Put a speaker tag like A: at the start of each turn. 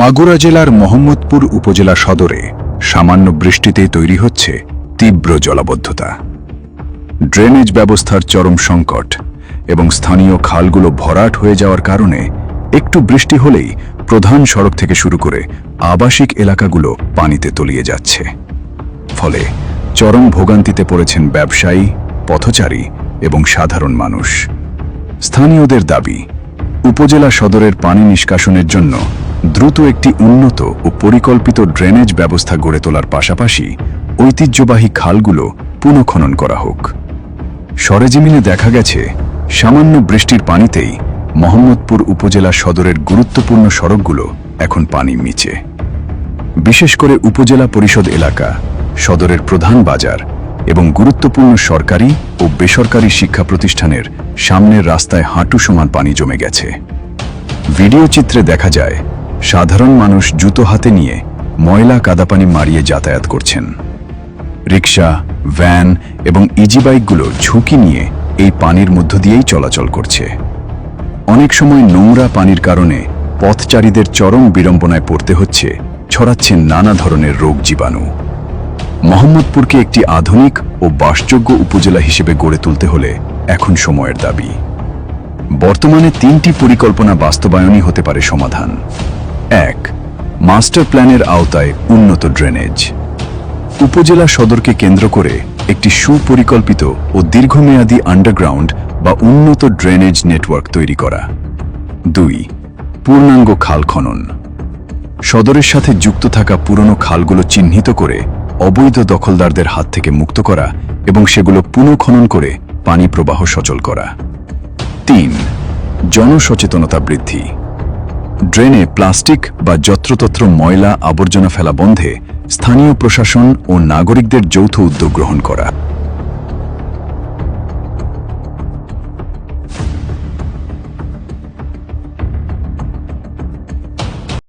A: মাগুরা জেলার মোহাম্মদপুর উপজেলা সদরে সামান্য বৃষ্টিতেই তৈরি হচ্ছে তীব্র জলাবদ্ধতা। ড্রেনেজ ব্যবস্থার চরম সংকট এবং স্থানীয় খালগুলো ভরাট হয়ে যাওয়ার কারণে একটু বৃষ্টি হলেই প্রধান সড়ক থেকে শুরু করে আবাসিক এলাকাগুলো পানিতে তলিয়ে যাচ্ছে। ফলে চরম ভোগান্তিতে পড়েছেন ব্যবসায়ী, পথচারী এবং সাধারণ মানুষ। স্থানীয়দের দাবি, উপজেলা সদরের পানি নিষ্কাশনের জন্য দ্রুত একটি উন্নত ও পরিকল্পিত ড্রেনেজ ব্যবস্থা গড়ে তোলার পাশাপাশি ঐতিহ্যবাহী খালগুলো পুনঃখনন করা হোক। সরেজমিনে দেখা গেছে, সামান্য বৃষ্টির পানিতেই মোহাম্মদপুর উপজেলা সদরের গুরুত্বপূর্ণ সড়কগুলো এখন পানি মিচে। বিশেষ করে উপজেলা পরিষদ এলাকা, সদরের প্রধান বাজার এবং গুরুত্বপূর্ণ সরকারি ও বেসরকারি শিক্ষা প্রতিষ্ঠানের সামনের রাস্তায় হাঁটু সমান পানি জমে গেছে। ভিডিও চিত্রে দেখা যায়, সাধারণ মানুষ জুতো হাতে নিয়ে ময়লা কাদাপানি মারিয়ে যাতায়াত করছেন। রিকশা, ভ্যান এবং ইজি বাইকগুলো ঝুঁকি নিয়ে এই পানির মধ্য দিয়েই চলাচল করছে। অনেক সময় নোংরা পানির কারণে পথচারীদের চরম বিড়ম্বনায় পড়তে হচ্ছে, ছড়াচ্ছেন নানা ধরনের রোগ জীবাণু। মোহাম্মদপুরকে একটি আধুনিক ও বাসযোগ্য উপজেলা হিসেবে গড়ে তুলতে হলে এখন সময়ের দাবি। বর্তমানে 3টি পরিকল্পনা বাস্তবায়নই হতে পারে সমাধান। 1. মাস্টার প্ল্যানের আওতায় উন্নত ড্রেনেজ। উপজেলা সদরকে কেন্দ্র করে একটি সুপরিকল্পিত ও দীর্ঘমেয়াদী আন্ডারগ্রাউন্ড বা উন্নত ড্রেনেজ নেটওয়ার্ক তৈরি করা। 2. পূর্ণাঙ্গ খাল খনন। সদরের সাথে যুক্ত থাকা পুরনো খালগুলো চিহ্নিত করে অবৈধ দখলদারদের হাত থেকে মুক্ত করা এবং সেগুলো পুনঃখনন করে পানি প্রবাহ সচল করা। 3. জনসচেতনতা বৃদ্ধি। ড্রেনে প্লাস্টিক বা যত্রতত্র ময়লা আবর্জনা ফেলা বন্ধে স্থানীয় প্রশাসন ও নাগরিকদের যৌথ উদ্যোগ গ্রহণ করা।